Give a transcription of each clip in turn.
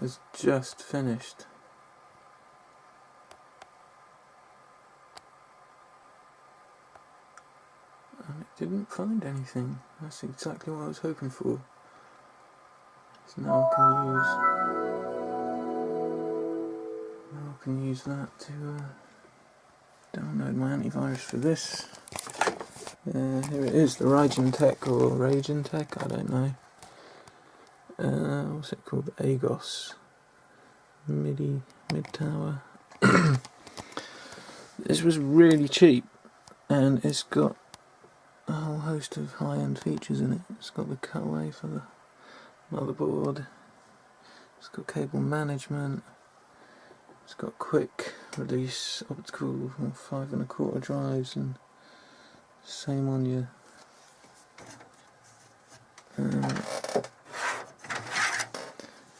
has just finished. And it didn't find anything. That's exactly what I was hoping for. So now I can use that to download my antivirus for this. Here it is, the Tech or Tech, I don't know. What's it called? Agos mid tower. This was really cheap, and it's got a whole host of high-end features in it. It's got the cutaway for the motherboard. It's got cable management. It's got quick release optical 5 1/4 drives, and same on your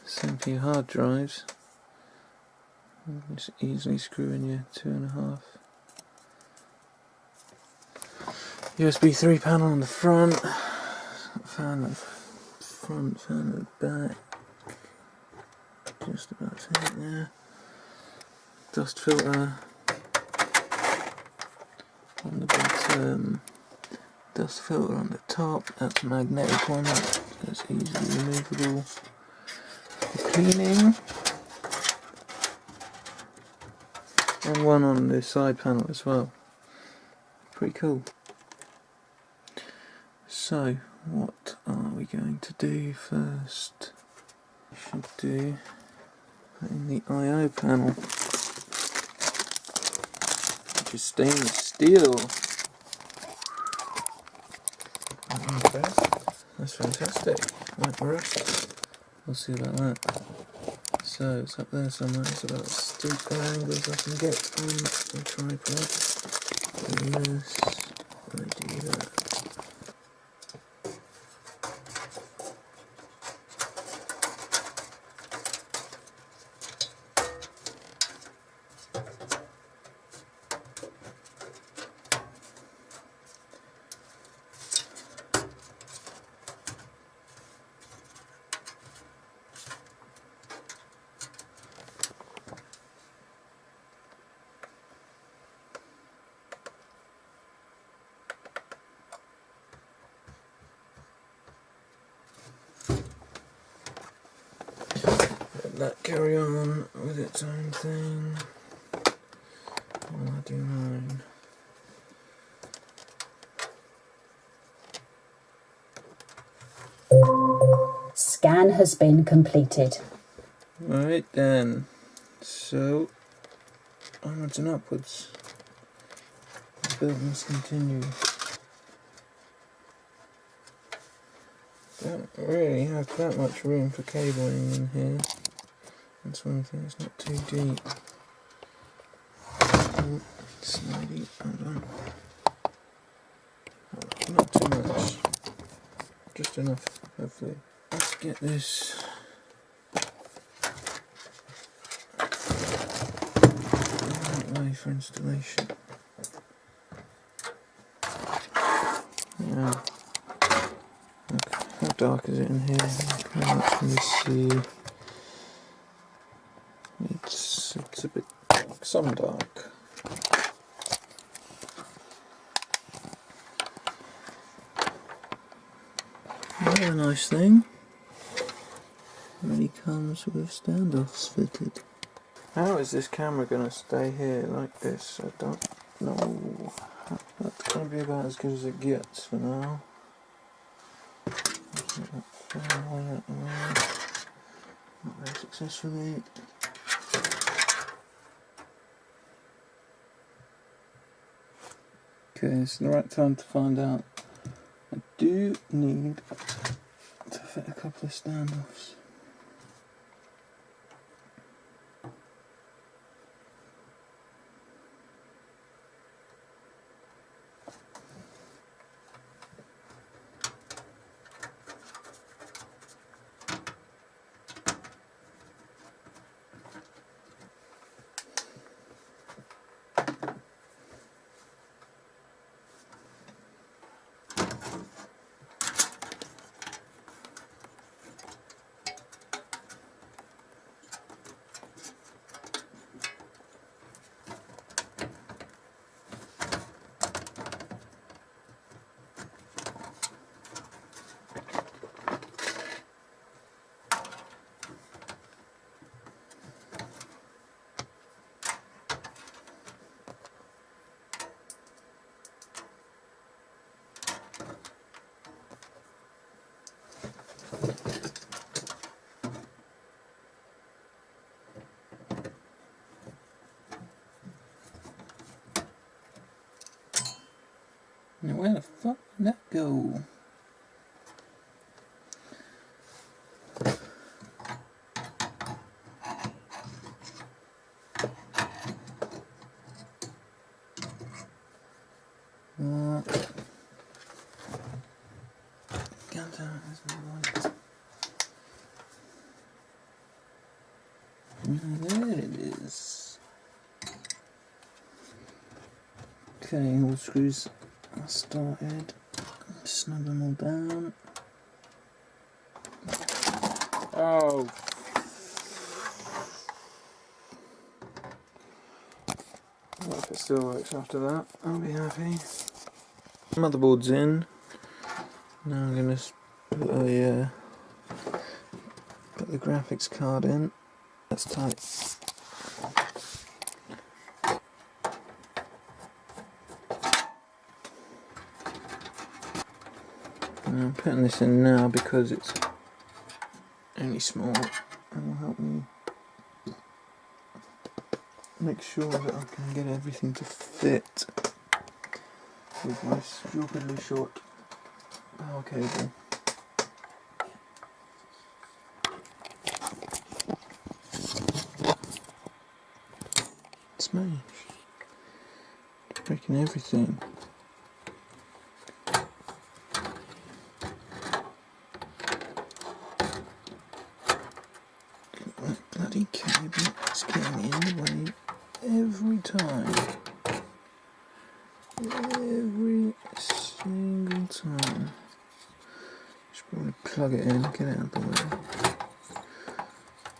same for your hard drives. You can just easily screw in your 2.5. USB 3 panel on the front. Fan at the front, fan at the back. Just about to hit there. Dust filter on the bottom. Dust filter on the top. That's a magnetic one. That's easily removable. For cleaning. And one on the side panel as well. Pretty cool. So, what are we going to do first? We should do put in the I/O panel, which is stainless steel. That's fantastic. Like the rest. We'll see about that. So it's up there somewhere. It's about as steep an angle as I can get on the tripod. Yes, I do that. Let that carry on with its own thing while I do mine. Scan has been completed. Right then, so onwards and upwards. The build must continue. Don't really have that much room for cabling in here. That's one thing, it's not too deep. Slidey, hold on. Not too much. Just enough, hopefully. Let's get this right way for installation. Yeah. Okay. How dark is it in here? How much can you see? It's a bit some dark. Another nice thing. Already comes with standoffs fitted. How is this camera going to stay here like this? I don't know. That's going to be about as good as it gets for now. Not very successfully. Okay, it's the right time to find out. I do need to fit a couple of standoffs. Where the fuck did that go? There it is. Okay, all the screws are started. Snug them all down. Oh. Well, if it still works after that, I'll be happy. Motherboard's in. Now I'm going to put the graphics card in. That's tight. And I'm putting this in now because it's only small and will help me make sure that I can get everything to fit with my stupidly short power cable. Smash! Breaking everything. That bloody cable is getting in the way every time. Every single time. Just probably plug it in, get it out of the way.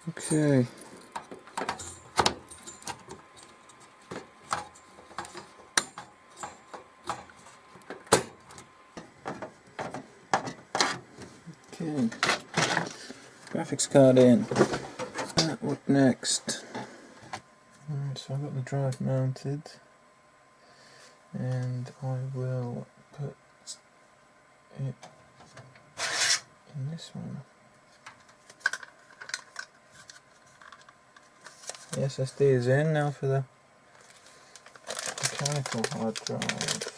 Okay. Okay. Graphics card in. What next? So I've got the drive mounted, and I will put it in this one. The SSD is in. Now for the mechanical hard drive.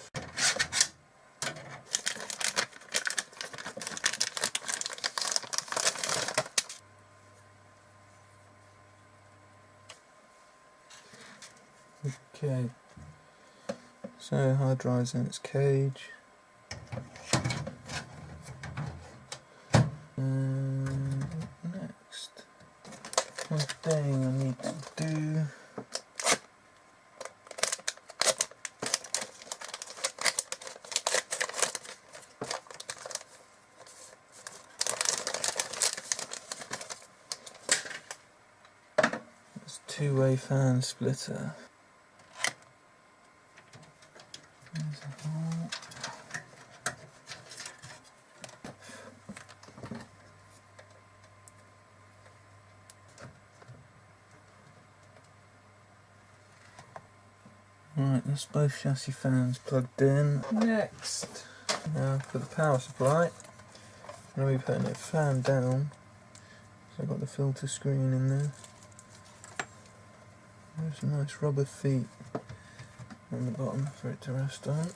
Okay, so hard drive's in its cage. Next, one thing I need to do. It's two-way fan splitter. There's a hole. Right, that's both chassis fans plugged in. Next, now for the power supply, I'm going to be putting it fan down. So I've got the filter screen in there. There's some nice rubber feet on the bottom for it to rest on.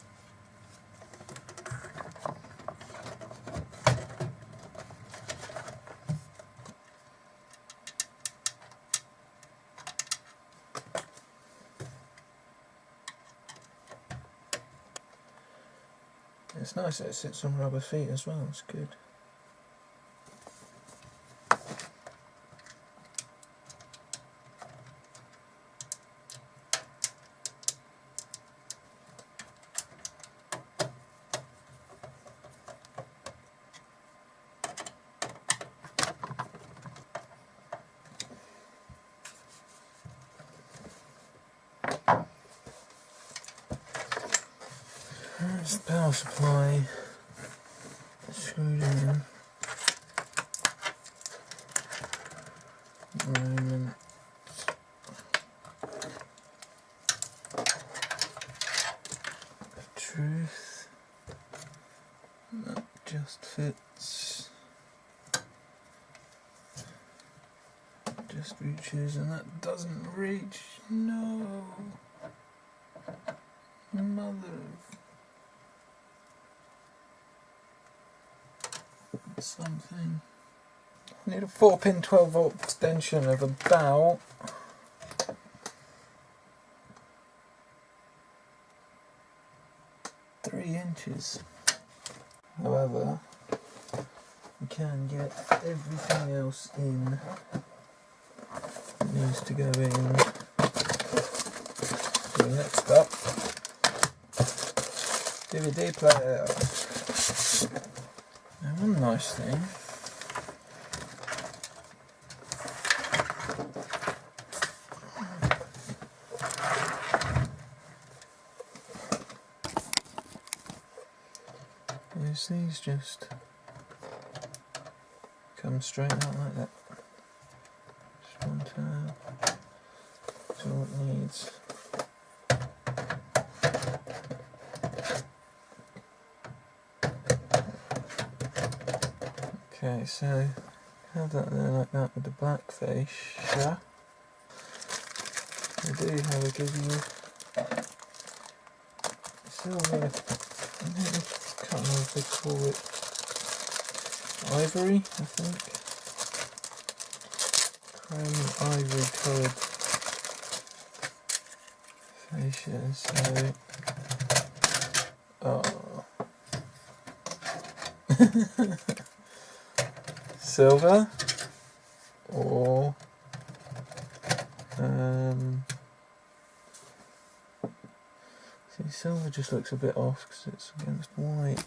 It's nice that it sits on rubber feet as well, it's good. There's the power supply screwed in. Moment. Truth. That just fits. Just reaches, and that doesn't reach. No. Mother. something. I need a 4-pin 12-volt extension of about 3 inches. However, you can get everything else in. It needs to go in. So next up, DVD player. Now one nice thing is these just come straight out like that. Just one tab. That's all it needs. Okay, so have that there like that with the black fascia. I do have a give you silver, I can't remember if they call it ivory, I think. Chrome ivory coloured fascia, so silver or see, silver just looks a bit off because it's against white.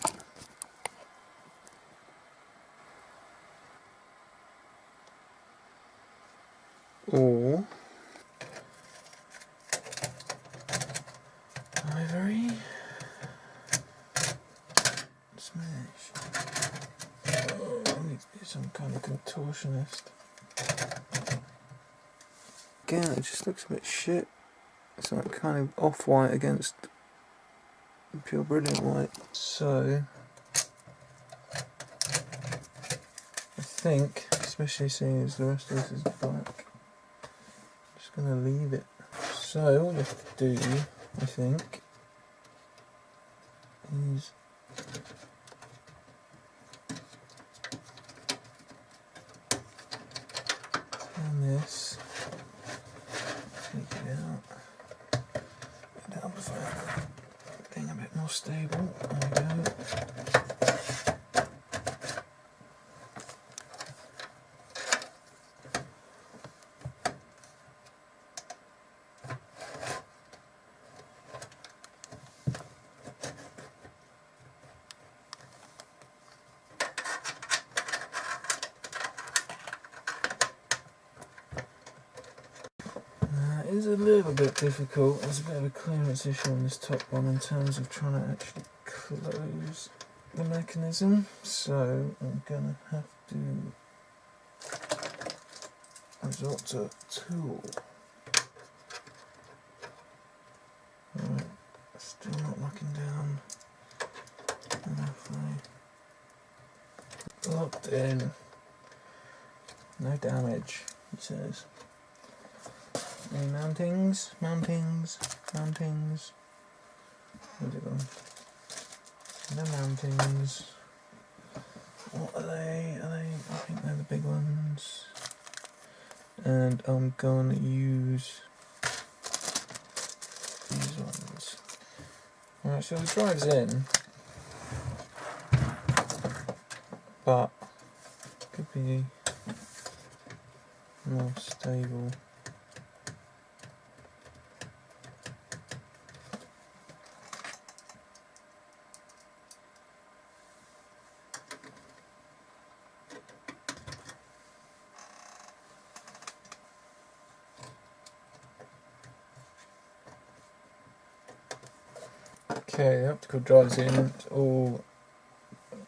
Or ivory. Smash. Oh, I need to be some kind of contortionist. Again, it just looks a bit shit. It's like kind of off-white against pure brilliant white. So I think, especially seeing as the rest of this is black, I'm just going to leave it. So all you have to do, I think, is turn this, take it out, get the amplifier thing a bit more stable. There we go. It is a little bit difficult. There's a bit of a clearance issue on this top one in terms of trying to actually close the mechanism, so I'm going to have to resort to a tool. Right, still not locking down enough. Locked in. No damage, he says. Any mountings? Where's it gone? No mountings. What are they? I think they're the big ones. And I'm gonna use these ones. Alright, so the drive's in, but could be more stable. Okay, the optical drive's in, it's all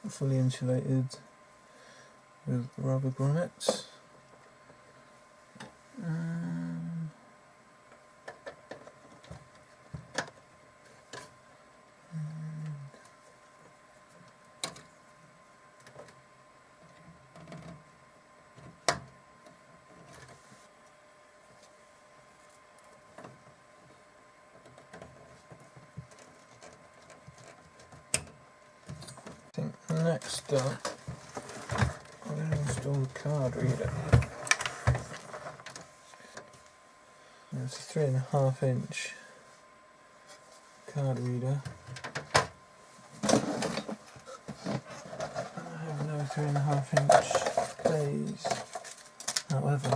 fully insulated with rubber grommets. I think next up I'm going to install the card reader. It's a 3.5-inch card reader. I have no 3.5-inch plays. However,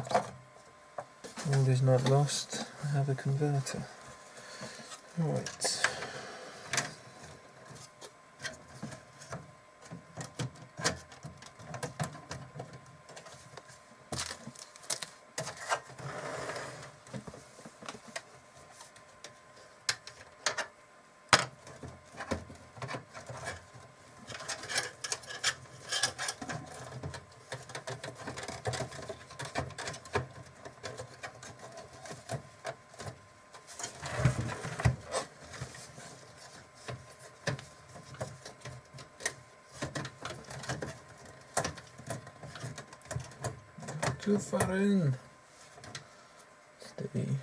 all is not lost. I have a converter. Right. Too far in. Steady.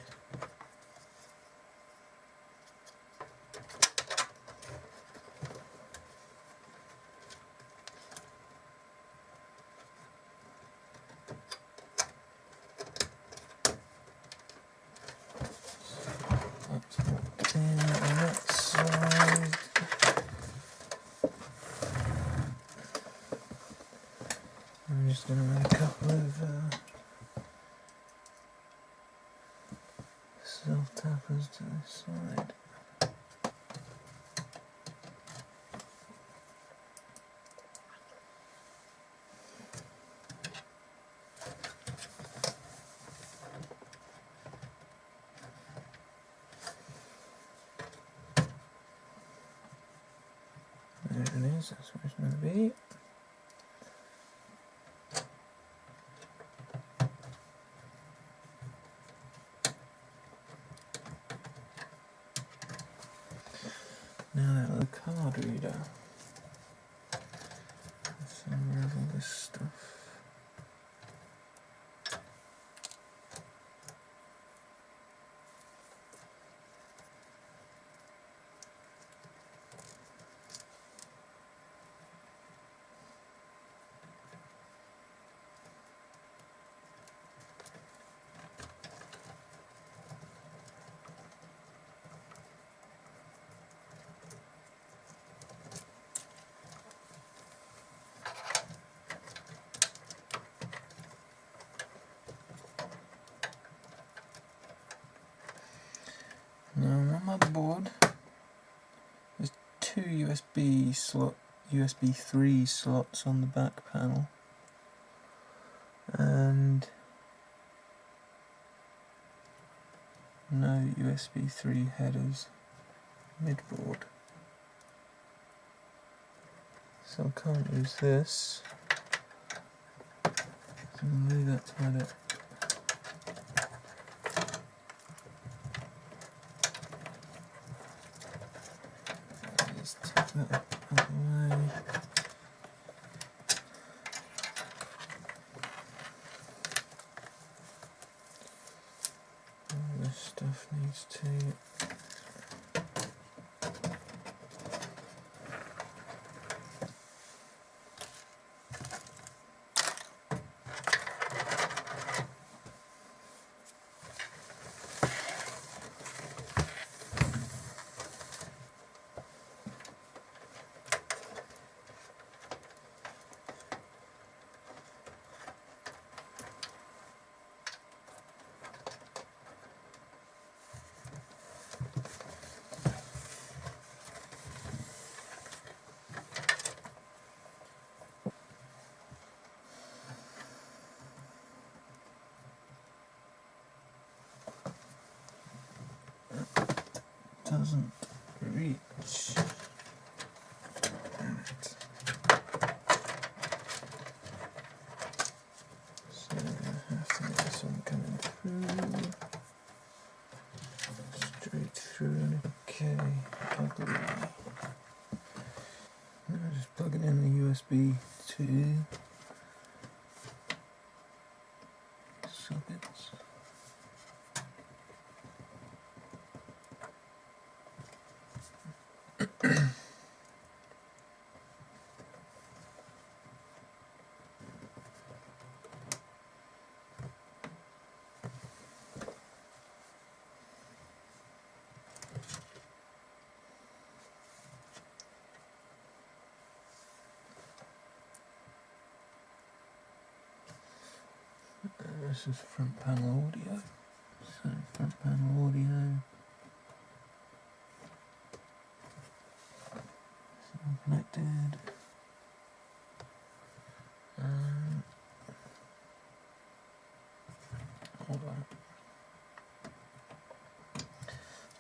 That's locked in on that side. I'm just going to add a couple of self-tappers to this side. There it is, that's where it's going to be. Now that the card reader. Let's unravel this stuff. Now on my motherboard, there's two USB 3 slots on the back panel, and no USB 3 headers midboard. So I can't use this. So I'll leave that tied up. Just take that out of the way. All this stuff needs to doesn't reach. Right. So I have to get this one coming through. Straight through. Okay, ugly. Now just plug it in the USB 2 sockets. This is front panel audio. So front panel audio. It's all connected. Hold on.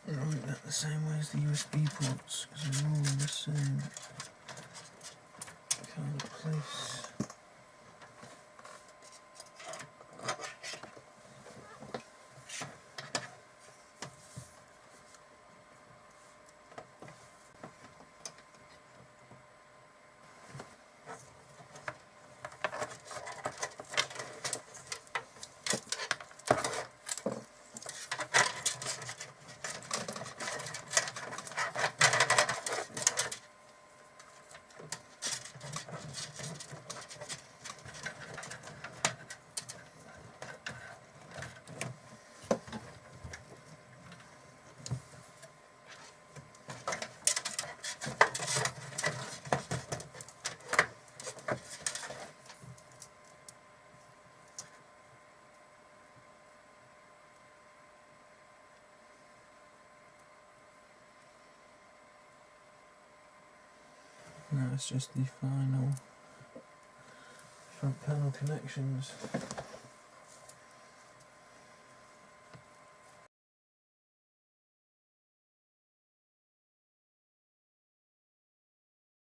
Write that the same way as the USB ports, because they're all in the same kind of place. Now it's just the final front panel connections.